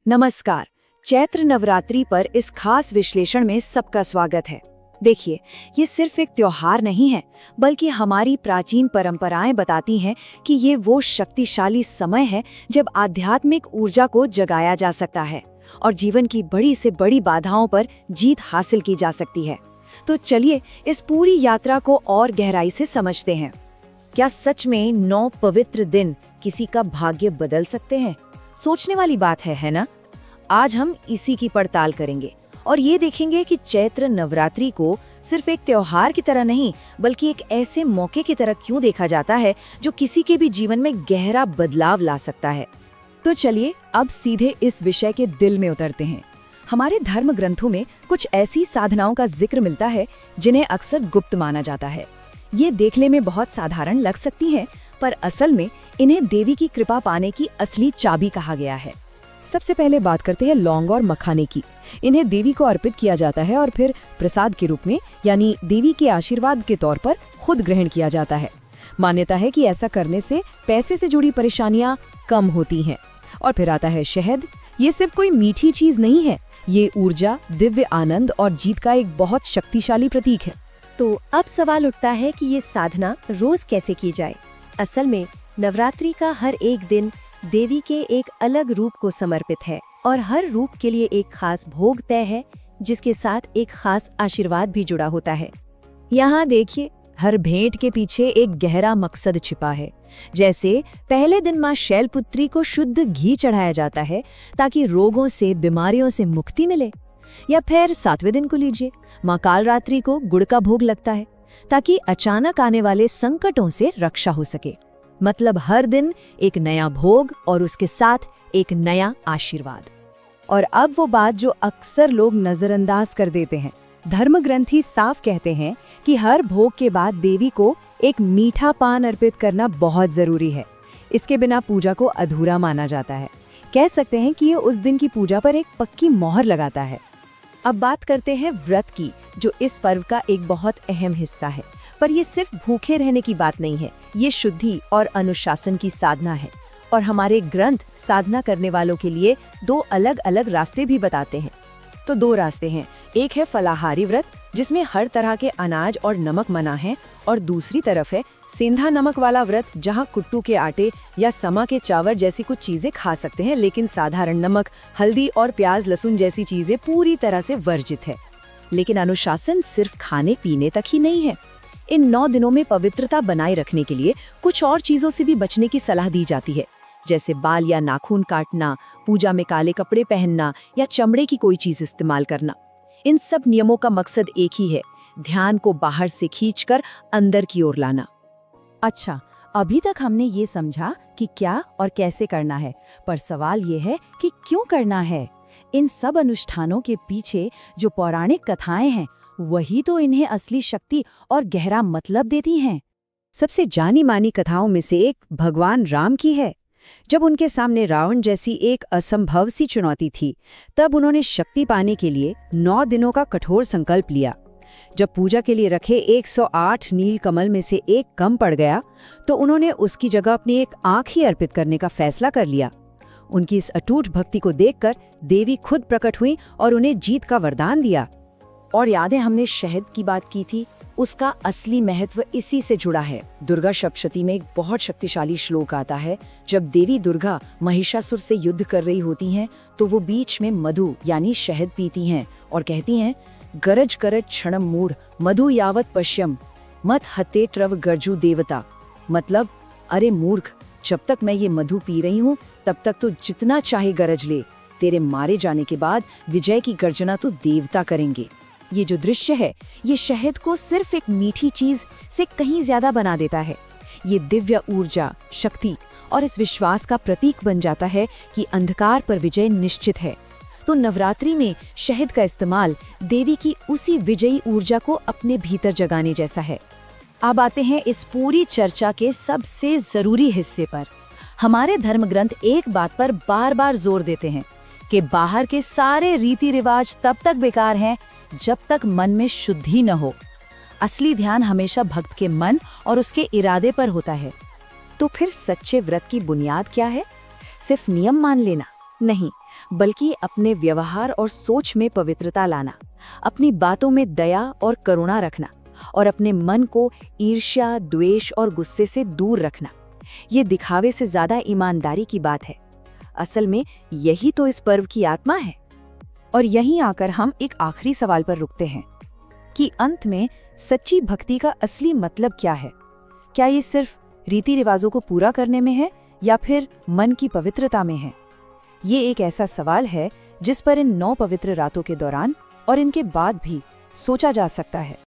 नमस्कार। चैत्र नवरात्रि पर इस खास विश्लेषण में सबका स्वागत है। देखिए, ये सिर्फ एक त्योहार नहीं है, बल्कि हमारी प्राचीन परंपराएं बताती हैं कि ये वो शक्तिशाली समय है जब आध्यात्मिक ऊर्जा को जगाया जा सकता है और जीवन की बड़ी से बड़ी बाधाओं पर जीत हासिल की जा सकती है। तो चलिए इस पूरी यात्रा को और गहराई से समझते हैं। क्या सच में 9 पवित्र दिन किसी का भाग्य बदल सकते हैं? सोचने वाली बात है ना? आज हम इसी की पड़ताल करेंगे और ये देखेंगे कि चैत्र नवरात्रि को सिर्फ एक त्योहार की तरह नहीं, बल्कि एक ऐसे मौके की तरह क्यों देखा जाता है जो किसी के भी जीवन में गहरा बदलाव ला सकता है। तो चलिए अब सीधे इस विषय के दिल में उतरते हैं। हमारे धर्म ग्रंथों में कुछ ऐसी साधनाओं का जिक्र मिलता है जिन्हें अक्सर गुप्त माना जाता है। ये देखने में बहुत साधारण लग सकती हैं, पर असल में इन्हें देवी की कृपा पाने की असली चाबी कहा गया है। सबसे पहले बात करते हैं लौंग और मखाने की। इन्हें देवी को अर्पित किया जाता है और फिर प्रसाद के रूप में, यानी देवी के आशीर्वाद के तौर पर खुद ग्रहण किया जाता है। मान्यता है कि ऐसा करने से पैसे से जुड़ी परेशानियां कम होती हैं। और फिर आता है शहद। ये सिर्फ कोई मीठी चीज नहीं है, ये ऊर्जा, दिव्य आनंद और जीत का एक बहुत शक्तिशाली प्रतीक है। तो अब सवाल उठता है कि ये साधना रोज कैसे की जाए। असल में नवरात्रि का हर एक दिन देवी के एक अलग रूप को समर्पित है और हर रूप के लिए एक खास भोग तय है, जिसके साथ एक खास आशीर्वाद भी जुड़ा होता है। यहाँ देखिए, हर भेंट के पीछे एक गहरा मकसद छिपा है। जैसे पहले दिन माँ शैलपुत्री को शुद्ध घी चढ़ाया जाता है ताकि रोगों से, बीमारियों से मुक्ति मिले। या फिर 7वें दिन को लीजिए, माँ कालरात्रि को गुड़ का भोग लगता है ताकि अचानक आने वाले संकटों से रक्षा हो सके। मतलब हर दिन एक नया भोग और उसके साथ एक नया आशीर्वाद। और अब वो बात जो अक्सर लोग नजरअंदाज कर देते हैं। धर्म ग्रंथी साफ कहते हैं कि हर भोग के बाद देवी को एक मीठा पान अर्पित करना बहुत जरूरी है। इसके बिना पूजा को अधूरा माना जाता है। कह सकते हैं कि ये उस दिन की पूजा पर एक पक्की मोहर लगाता है। अब बात करते हैं व्रत की, जो इस पर्व का एक बहुत अहम हिस्सा है। पर ये सिर्फ भूखे रहने की बात नहीं है, ये शुद्धि और अनुशासन की साधना है। और हमारे ग्रंथ साधना करने वालों के लिए 2 अलग अलग रास्ते भी बताते हैं। तो 2 रास्ते हैं। एक है फलाहारी व्रत, जिसमें हर तरह के अनाज और नमक मना है, और दूसरी तरफ है सेंधा नमक वाला व्रत, जहां कुट्टू के आटे या समा के चावल जैसी कुछ चीजें खा सकते हैं, लेकिन साधारण नमक, हल्दी और प्याज लहसुन जैसी चीजें पूरी तरह से वर्जित है। लेकिन अनुशासन सिर्फ खाने पीने तक ही नहीं है। इन 9 दिनों में पवित्रता बनाए रखने के लिए कुछ और चीजों से भी बचने की सलाह दी जाती है, जैसे बाल या नाखून काटना, पूजा में काले कपड़े पहनना या चमड़े की कोई चीज इस्तेमाल करना। इन सब नियमों का मकसद एक ही है, ध्यान को बाहर से खींचकर अंदर की ओर लाना। अच्छा, अभी तक हमने ये समझा कि क्या और कैसे करना है, पर सवाल ये है कि क्यों करना है। इन सब अनुष्ठानों के पीछे जो पौराणिक कथाएं हैं, वही तो इन्हें असली शक्ति और गहरा मतलब देती हैं। सबसे जानी मानी कथाओं में से एक भगवान राम की है। जब उनके सामने रावण जैसी एक असंभव सी चुनौती थी, तब उन्होंने शक्ति पाने के लिए 9 दिनों का कठोर संकल्प लिया। जब पूजा के लिए रखे 108 नील कमल में से एक कम पड़ गया, तो उन्होंने उसकी जगह अपनी एक आंख ही अर्पित करने का फैसला कर लिया। उनकी इस अटूट भक्ति को देखकर देवी खुद प्रकट हुई और उन्हें जीत का वरदान दिया। और याद है, हमने शहद की बात की थी, उसका असली महत्व इसी से जुड़ा है। दुर्गा सप्तशती में एक बहुत शक्तिशाली श्लोक आता है। जब देवी दुर्गा महिषासुर से युद्ध कर रही होती हैं, तो वो बीच में मधु यानी शहद पीती हैं और कहती हैं, गरज करज क्षणम मूढ़ मधु यावत पश्यम मत हते ट्रव गर्जू देवता। मतलब, अरे मूर्ख, जब तक मैं ये मधु पी रही हूँ, तब तक तो जितना चाहे गरज ले, तेरे मारे जाने के बाद विजय की गर्जना तो देवता करेंगे। ये जो दृश्य है, ये शहद को सिर्फ एक मीठी चीज से कहीं ज्यादा बना देता है। ये दिव्य ऊर्जा, शक्ति और इस विश्वास का प्रतीक बन जाता है कि अंधकार पर विजय निश्चित है। तो नवरात्रि में शहद का इस्तेमाल देवी की उसी विजयी ऊर्जा को अपने भीतर जगाने जैसा है। अब आते हैं इस पूरी चर्चा के सबसे जरूरी हिस्से पर। हमारे धर्म ग्रंथ एक बात पर बार बार जोर देते हैं कि बाहर के सारे रीति रिवाज तब तक बेकार हैं जब तक मन में शुद्धि न हो। असली ध्यान हमेशा भक्त के मन और उसके इरादे पर होता है। तो फिर सच्चे व्रत की बुनियाद क्या है? सिर्फ नियम मान लेना नहीं, बल्कि अपने व्यवहार और सोच में पवित्रता लाना, अपनी बातों में दया और करुणा रखना और अपने मन को ईर्ष्या, द्वेष और गुस्से से दूर रखना। ये दिखावे से ज्यादा ईमानदारी की बात है। असल में यही तो इस पर्व की आत्मा है। और यहीं आकर हम एक आखिरी सवाल पर रुकते हैं कि अंत में सच्ची भक्ति का असली मतलब क्या है? क्या ये सिर्फ रीति रिवाजों को पूरा करने में है या फिर मन की पवित्रता में है? ये एक ऐसा सवाल है जिस पर इन 9 पवित्र रातों के दौरान और इनके बाद भी सोचा जा सकता है।